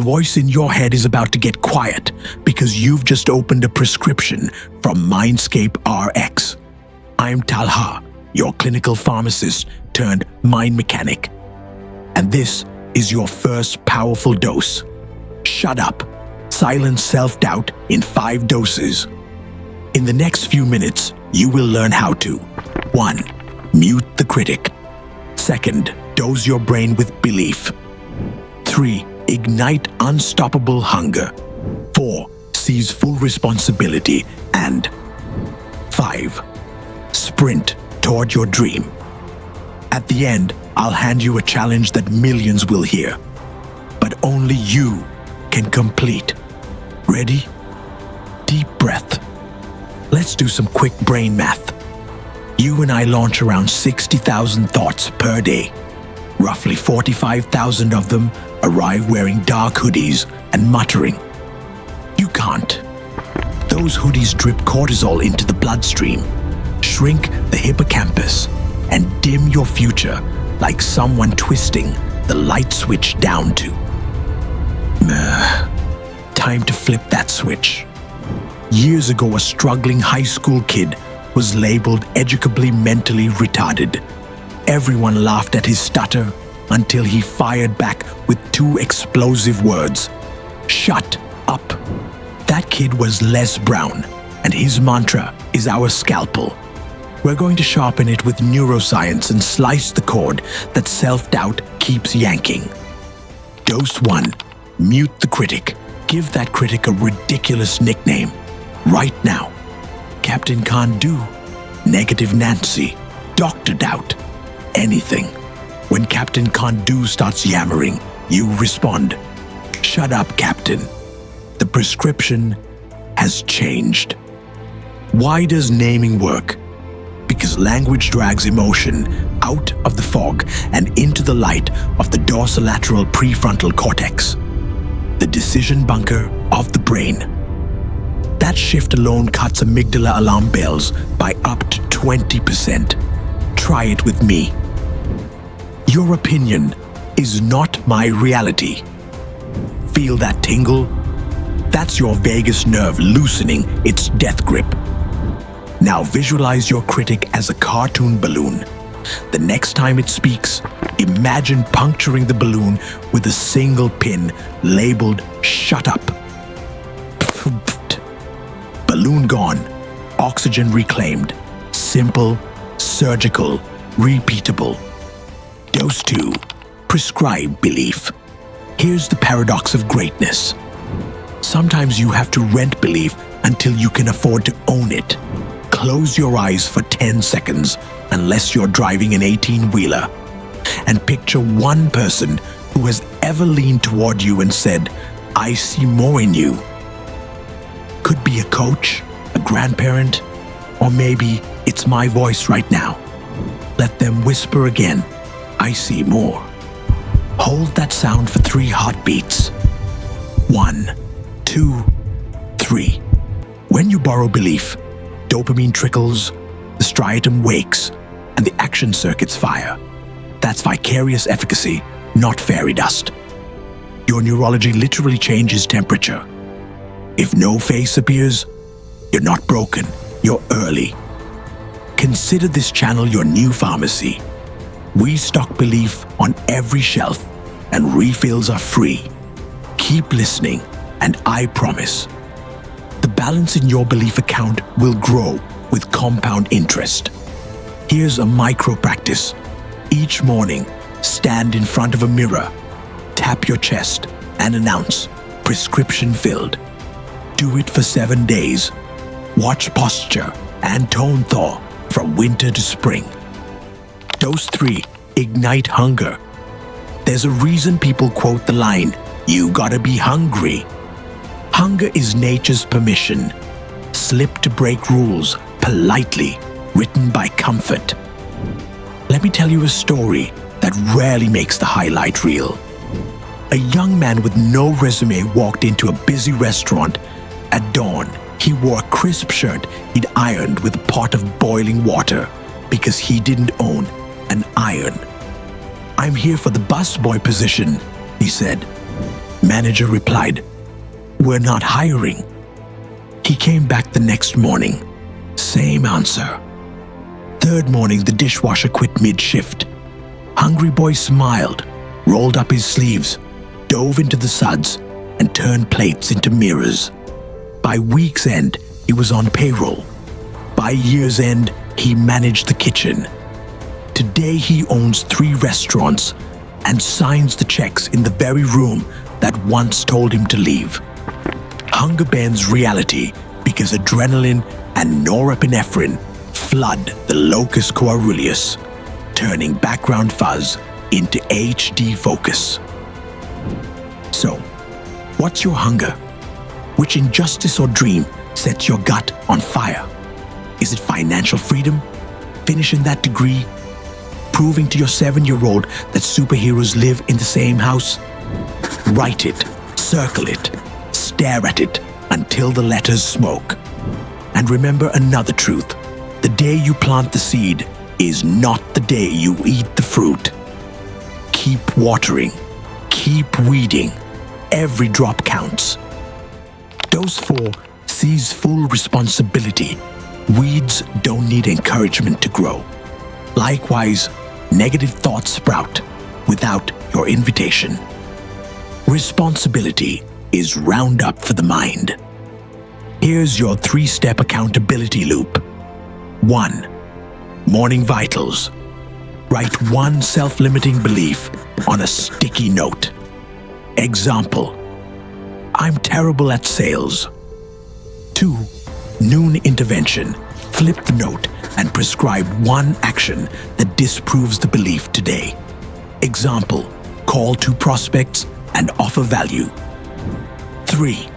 voice in your head is about to get quiet because you've just opened a prescription from Mindscape Rx. I'm Talha, your clinical pharmacist turned mind mechanic. And this is your first powerful dose. Shut up. Silence self-doubt in 5 doses. In the next few minutes, you will learn how to 1. Mute the critic. 2. Dose your brain with belief. 3. Ignite unstoppable hunger. 4. Seize full responsibility. And 5. Sprint toward your dream. At the end, I'll hand you a challenge that millions will hear, but only you can complete. Ready? Deep breath. Let's do some quick brain math. You and I launch around 60,000 thoughts per day. Roughly 45,000 of them arrive wearing dark hoodies and muttering. You can't. Those hoodies drip cortisol into the bloodstream, shrink the hippocampus, and dim your future like someone twisting the light switch down to. Time to flip that switch. Years ago, a struggling high school kid was labeled educably mentally retarded. Everyone laughed at his stutter until he fired back with 2 explosive words. Shut up. That kid was lesbrown, and his mantra is our scalpel. We're going to sharpen it with neuroscience and slice the cord that self-doubt keeps yanking. Dose 1. Mute the critic. Give that critic a ridiculous nickname. Right now. Captain Can't Do, Negative Nancy, Dr. Doubt, anything. When Captain Can't Do starts yammering, you respond, "Shut up, Captain." The prescription has changed. Why does naming work? Because language drags emotion out of the fog and into the light of the dorsolateral prefrontal cortex, the decision bunker of the brain. That shift alone cuts amygdala alarm bells by up to 20%. Try it with me. Your opinion is not my reality. Feel that tingle? That's your vagus nerve loosening its death grip. Now visualize your critic as a cartoon balloon. The next time it speaks, imagine puncturing the balloon with a single pin labeled "Shut up." Balloon gone, oxygen reclaimed. Simple, surgical, repeatable. Dose 2. Prescribe belief. Here's the paradox of greatness. Sometimes you have to rent belief until you can afford to own it. Close your eyes for 10 seconds, unless you're driving an 18-wheeler, and picture one person who has ever leaned toward you and said, "I see more in you." Could be a coach, a grandparent, or maybe it's my voice right now. Let them whisper again, "I see more." Hold that sound for 3 heartbeats. 1, 2, 3. When you borrow belief, dopamine trickles, the striatum wakes, and the action circuits fire. That's vicarious efficacy, not fairy dust. Your neurology literally changes temperature. If no face appears, you're not broken, you're early. Consider this channel your new pharmacy. We stock belief on every shelf, and refills are free. Keep listening, and I promise, the balance in your belief account will grow with compound interest. Here's a micro practice. Each morning, stand in front of a mirror, tap your chest, and announce, "Prescription filled." Do it for 7 days. Watch posture and tone thaw from winter to spring. Dose 3. Ignite hunger. There's a reason people quote the line, "You gotta be hungry." Hunger is nature's permission. Slip to break rules politely, written by comfort. Let me tell you a story that rarely makes the highlight reel. A young man with no resume walked into a busy restaurant. At dawn, he wore a crisp shirt he'd ironed with a pot of boiling water because he didn't own an iron. "I'm here for the busboy position," he said. Manager replied, "We're not hiring." He came back the next morning. Same answer. Third morning, the dishwasher quit mid-shift. Hungry boy smiled, rolled up his sleeves, dove into the suds, and turned plates into mirrors. By week's end, he was on payroll. By year's end, he managed the kitchen. Today, he owns 3 restaurants and signs the checks in the very room that once told him to leave. Hunger bends reality because adrenaline and norepinephrine flood the locus coeruleus, turning background fuzz into HD focus. So, what's your hunger? Which injustice or dream sets your gut on fire? Is it financial freedom? Finishing that degree? Proving to your 7-year-old that superheroes live in the same house? Write it, circle it, stare at it until the letters smoke. And remember another truth. The day you plant the seed is not the day you eat the fruit. Keep watering. Keep weeding. Every drop counts. Dose 4 sees full responsibility. Weeds don't need encouragement to grow. Likewise, negative thoughts sprout without your invitation. Responsibility is Roundup for the mind. Here's your 3-step accountability loop. 1. Morning vitals. Write 1 self-limiting belief on a sticky note. Example: I'm terrible at sales. 2. Noon intervention. Flip the note and prescribe 1 action that disproves the belief today. Example: call 2 prospects and offer value. 3.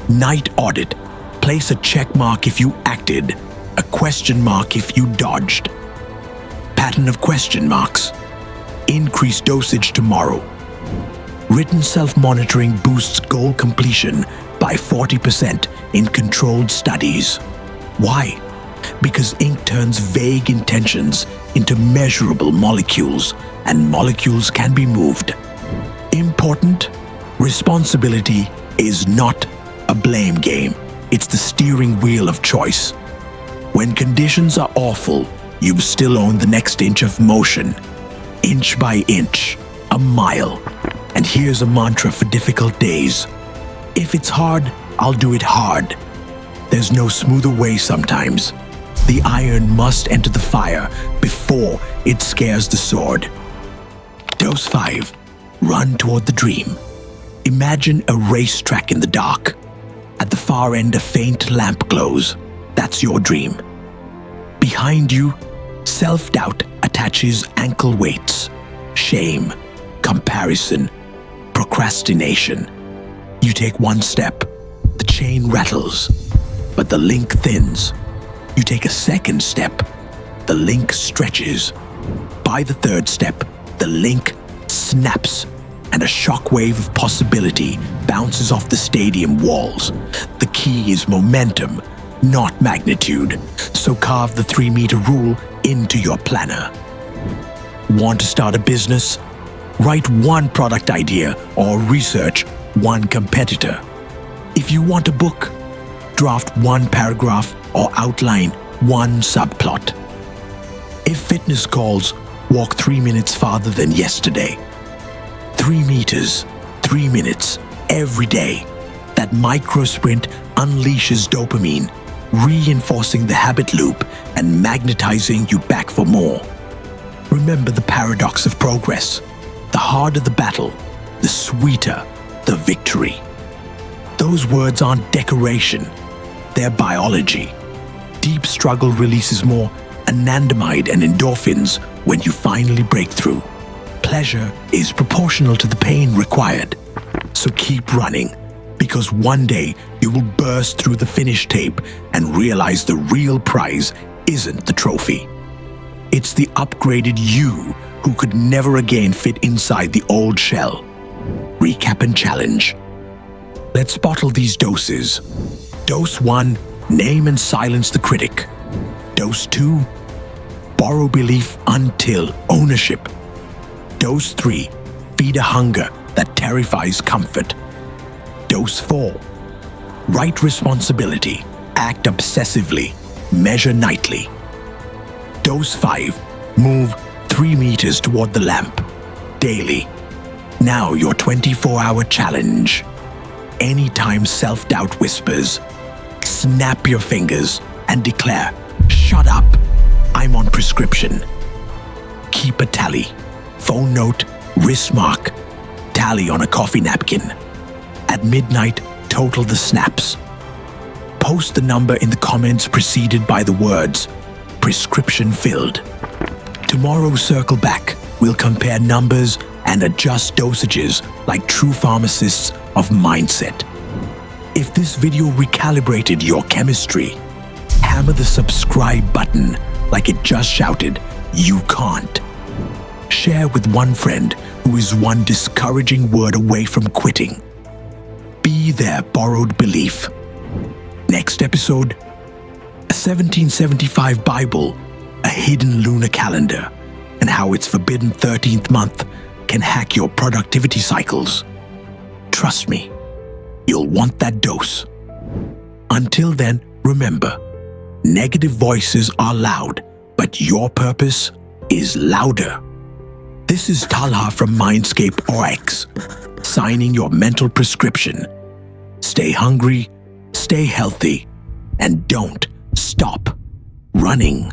Night audit. Place a check mark if you acted, a question mark if you dodged. Pattern of question marks. Increase dosage tomorrow. Written self-monitoring boosts goal completion by 40% in controlled studies. Why? Because ink turns vague intentions into measurable molecules, and molecules can be moved. Important: responsibility is not a blame game. It's the steering wheel of choice. When conditions are awful, you still own the next inch of motion. Inch by inch, a mile. And here's a mantra for difficult days. If it's hard, I'll do it hard. There's no smoother way sometimes. The iron must enter the fire before it scares the sword. Dose 5. Run toward the dream. Imagine a racetrack in the dark. At the far end, a faint lamp glows. That's your dream. Behind you, self-doubt attaches ankle weights. Shame, comparison, procrastination. You take 1 step, the chain rattles, but the link thins. You take a 2nd step, the link stretches. By the 3rd step, the link snaps, and a shockwave of possibility bounces off the stadium walls. The key is momentum, not magnitude, so carve the 3-meter rule into your planner. Want to start a business? Write 1 product idea or research 1 competitor. If you want a book, draft 1 paragraph or outline 1 subplot. If fitness calls, walk 3 minutes farther than yesterday. 3 meters, 3 minutes, every day. That micro sprint unleashes dopamine, reinforcing the habit loop and magnetizing you back for more. Remember the paradox of progress. The harder the battle, the sweeter the victory. Those words aren't decoration, they're biology. Deep struggle releases more anandamide and endorphins when you finally break through. Pleasure is proportional to the pain required. So keep running, because one day you will burst through the finish tape and realize the real prize isn't the trophy. It's the upgraded you who could never again fit inside the old shell. Recap and challenge. Let's bottle these doses. Dose 1, name and silence the critic. Dose 2, borrow belief until ownership. Dose 3, feed a hunger that terrifies comfort. Dose 4. Right responsibility. Act obsessively. Measure nightly. Dose 5. Move 3 meters toward the lamp. Daily. Now your 24-hour challenge. Anytime self-doubt whispers, snap your fingers and declare, "Shut up, I'm on prescription." Keep a tally. Phone note, wrist mark, tally on a coffee napkin. At midnight, total the snaps. Post the number in the comments preceded by the words, "Prescription filled." Tomorrow, circle back. We'll compare numbers and adjust dosages like true pharmacists of mindset. If this video recalibrated your chemistry, hammer the subscribe button like it just shouted, "You can't." Share with one friend who is one discouraging word away from quitting. Be their borrowed belief. Next episode, a 1775 Bible, a hidden lunar calendar, and how its forbidden 13th month can hack your productivity cycles. Trust me, you'll want that dose. Until then, remember, negative voices are loud, but your purpose is louder. This is Talha from Mindscape Rx, signing your mental prescription. Stay hungry, stay healthy, and don't stop running.